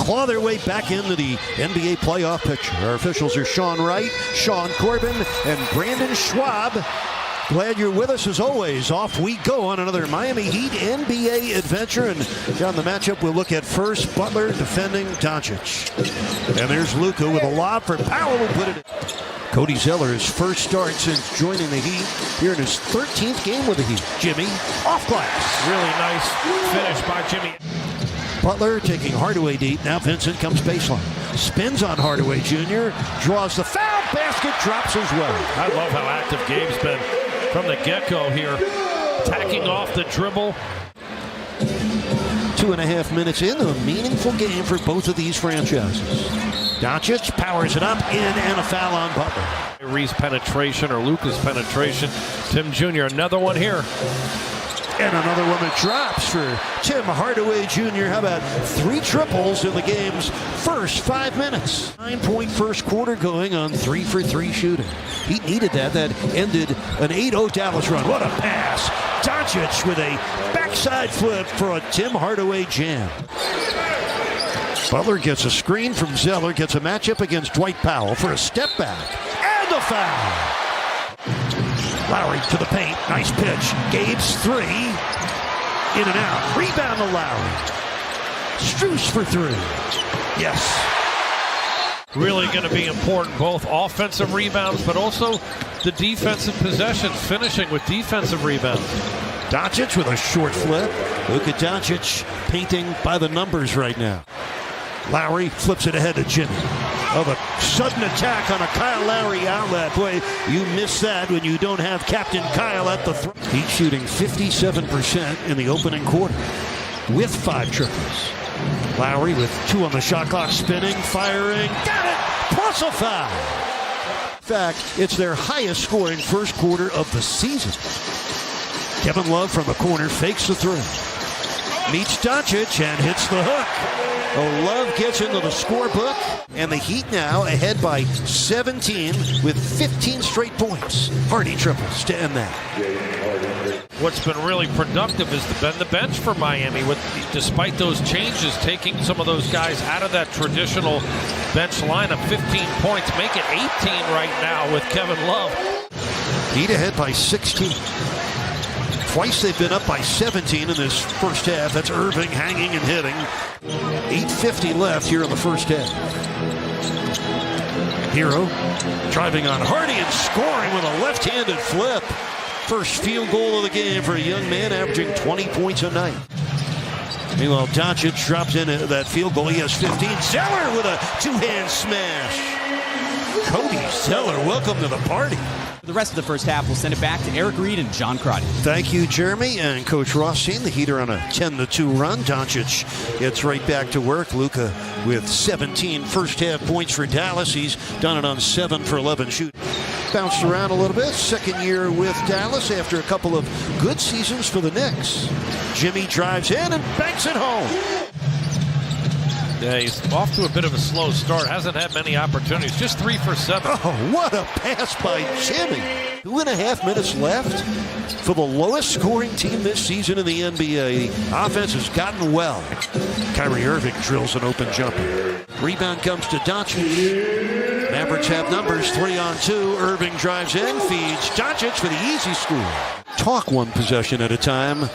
claw their way back into the NBA playoff picture. Our officials are Sean Wright, Sean Corbin, and Brandon Schwab. Glad you're with us as always. Off we go on another Miami Heat NBA adventure. And down the matchup, we'll look at first Butler defending Doncic. And there's Luka with a lob for Powell who put it in. Cody Zeller, his first start since joining the Heat, here in his 13th game with the Heat. Jimmy, off glass. Really nice finish by Jimmy. Butler taking Hardaway deep. Now Vincent comes baseline. Spins on Hardaway Jr. Draws the foul. Basket drops as well. I love how active Gabe's been from the get-go here. Tacking off the dribble. 2.5 minutes into a meaningful game for both of these franchises. Doncic powers it up in and a foul on Butler. Ree's penetration or Luka's penetration. Tim Jr. another one here. And another one that drops for Tim Hardaway Jr. How about 3 triples in the game's first 5 minutes? 9-point first quarter going on 3-for-3 shooting. He needed that. That ended an 8-0 Dallas run. What a pass. Doncic with a backside flip for a Tim Hardaway jam. Butler gets a screen from Zeller, gets a matchup against Dwight Powell for a step back. And a foul. Lowry to the paint. Nice pitch. Gabe's 3. In and out. Rebound to Lowry. Strus for 3. Yes. Really going to be important, both offensive rebounds, but also the defensive possessions, finishing with defensive rebounds. Doncic with a short flip. Luka Doncic painting by the numbers right now. Lowry flips it ahead to Jimmy. Oh, the sudden attack on a Kyle Lowry outlet. Boy, you miss that when you don't have Captain Kyle at the throw. He's shooting 57% in the opening quarter with 5 triples. Lowry with 2 on the shot clock, spinning, firing. Got it! Plus a foul. In fact, it's their highest scoring first quarter of the season. Kevin Love from the corner fakes the 3. Meets Doncic and hits the hook. Oh, Love gets into the scorebook, and the Heat now ahead by 17 with 15 straight points. Hardy triples to end that. What's been really productive has been the bench for Miami, with despite those changes, taking some of those guys out of that traditional bench lineup. 15 points, make it 18 right now with Kevin Love. Heat ahead by 16. Twice they've been up by 17 in this first half. That's Irving hanging and hitting. 8:50 left here in the first half. Hero driving on Hardy and scoring with a left-handed flip. First field goal of the game for a young man averaging 20 points a night. Meanwhile, Doncic drops in that field goal. He has 15. Zeller with a 2-hand smash. Cody Zeller, welcome to the party. The rest of the first half, we'll send it back to Eric Reed and John Crotty. Thank you, Jeremy. And Coach Rothstein, the Heat are on a 10-2 run. Doncic gets right back to work. Luka with 17 first-half points for Dallas. He's done it on 7 for 11 shooting. Bounced around a little bit. Second year with Dallas after a couple of good seasons for the Knicks. Jimmy drives in and banks it home. Yeah, he's off to a bit of a slow start. Hasn't had many opportunities. Just 3 for 7. Oh, what a pass by Jimmy. 2.5 minutes left for the lowest scoring team this season in the NBA. The offense has gotten well. Kyrie Irving drills an open jumper. Rebound comes to Doncic. Mavericks have numbers, 3-on-2. Irving drives in, feeds Doncic for the easy score. Talk one possession at a time.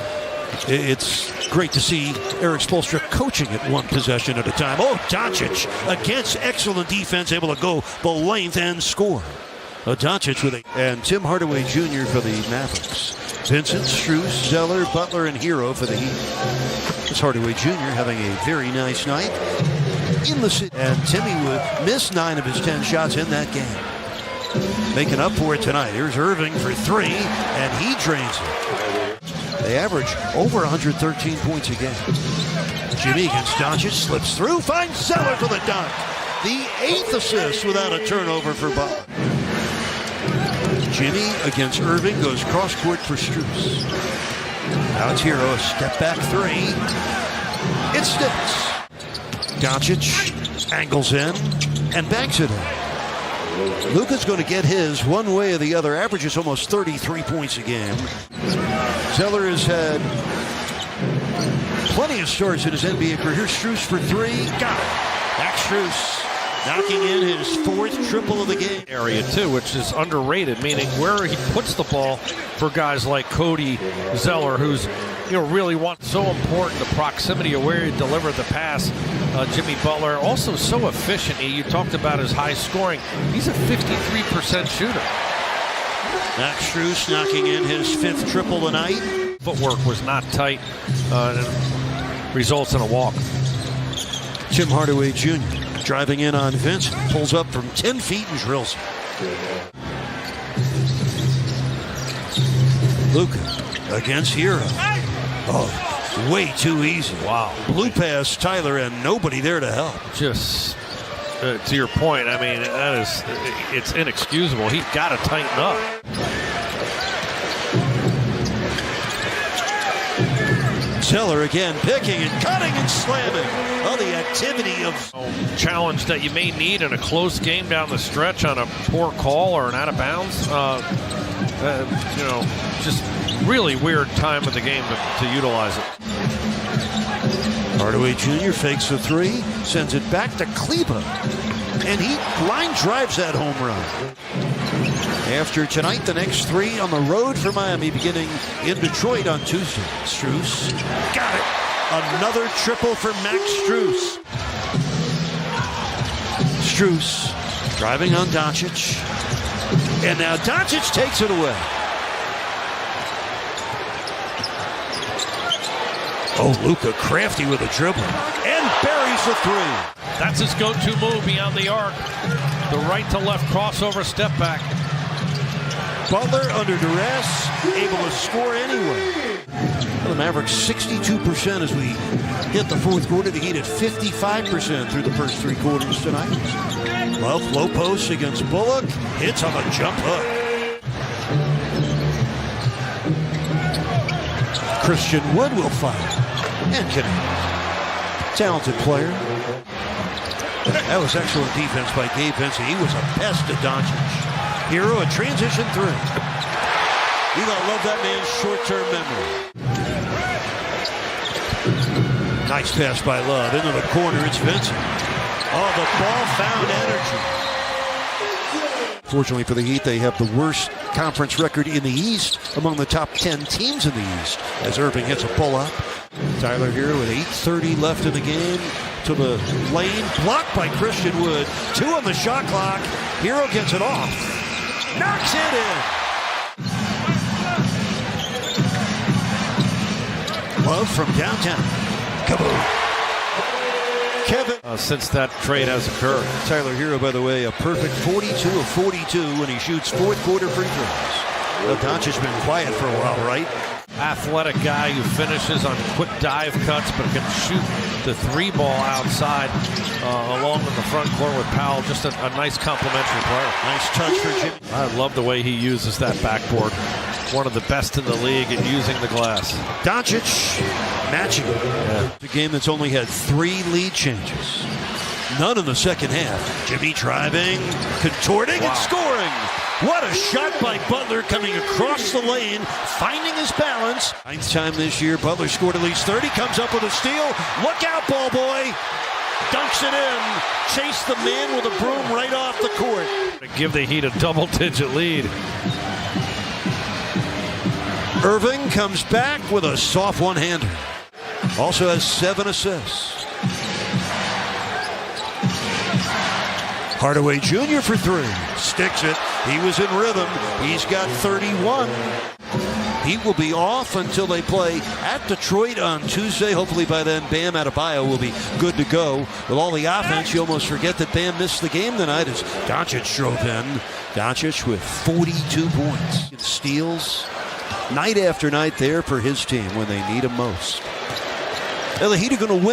It's great to see Eric Spoelstra coaching it one possession at a time. Oh, Doncic against excellent defense, able to go the length and score. Doncic with and Tim Hardaway Jr. for the Mavericks. Vincent, Strus, Zeller, Butler, and Hero for the Heat. It's Hardaway Jr. having a very nice night in the city. And Timmy would miss 9 of his 10 shots in that game. Making up for it tonight. Here's Irving for 3, and he drains it. They average over 113 points a game. Jimmy against Doncic, slips through, finds Zeller for the dunk. The 8th assist without a turnover for Butler. Jimmy against Irving goes cross-court for Strus. Now it's Hero, a step-back 3. It sticks. Doncic angles in and banks it in. Luka's going to get his one way or the other. Averages almost 33 points a game. Zeller has had plenty of starts in his NBA career. Here's Strus for three. Got it. Max Strus knocking in his fourth triple of the game. Area too, which is underrated, meaning where he puts the ball for guys like Cody Zeller, who's really so important, the proximity of where he delivered the pass. Jimmy Butler also so efficient. You talked about his high scoring. He's a 53% shooter. Max Strus knocking in his fifth triple tonight. Footwork was not tight. Results in a walk. Tim Hardaway Jr. driving in on Vincent. Pulls up from 10 feet and drills. Luka against Hero. Oh, way too easy. Wow. Blue pass Tyler and nobody there to help. Just to your point, I mean, it's inexcusable. He's got to tighten up. Zeller again picking and cutting and slamming. Oh, the activity of challenge that you may need in a close game down the stretch on a poor call or an out of bounds. Just really weird time of the game to utilize it. Hardaway Jr. fakes the three, sends it back to Kleba, and he line drives that home run. After tonight, the next three on the road for Miami, beginning in Detroit on Tuesday. Strus got it. Another triple for Max Strus. Strus driving on Doncic, and now Doncic takes it away. Oh, Luka crafty with a dribble and buries the three. That's his go-to move beyond the arc. The right to left crossover step back. Butler under duress, able to score anyway. The Mavericks 62% as we hit the fourth quarter. The Heat at 55% through the first three quarters tonight. Love low post against Bullock. Hits on a jump hook. Christian Wood will fire. And connect. Talented player. That was excellent defense by Gabe Vincent. He was a pest to Doncic. Hero, a transition three. You gotta love that man's short-term memory. Nice pass by Love. Into the corner, it's Vincent. Oh, the ball found energy. Fortunately for the Heat, they have the worst conference record in the East among the top 10 teams in the East. As Irving hits a pull-up. Tyler Hero with 8:30 left in the game. To the lane, blocked by Christian Wood. 2 on the shot clock. Hero gets it off. Knocks it in. Love from downtown. Kaboom. Kevin. Since that trade has occurred. Tyler Hero, by the way, a perfect 42 of 42 when he shoots fourth quarter free throws. Well, Doncic's been quiet for a while, right? Athletic guy who finishes on quick dive cuts but can shoot the three ball outside along in the front court with Powell. Just a nice complimentary player. Nice touch for Jimmy. I love the way he uses that backboard. One of the best in the league at using the glass. Doncic matching it. Yeah. The game that's only had 3 lead changes. None in the second half. Jimmy driving, contorting, and scoring. What a shot by Butler coming across the lane, finding his balance. 9th time this year, Butler scored at least 30, comes up with a steal. Look out, ball boy. Dunks it in. Chase the man with a broom right off the court. To give the Heat a double-digit lead. Irving comes back with a soft one-hander. Also has 7 assists. Hardaway Jr. for 3. Sticks it. He was in rhythm. He's got 31. He will be off until they play at Detroit on Tuesday. Hopefully by then Bam Adebayo will be good to go. With all the offense, you almost forget that Bam missed the game tonight as Doncic drove in. Doncic with 42 points. It steals night after night there for his team when they need him most. Now the Heat are going to win it.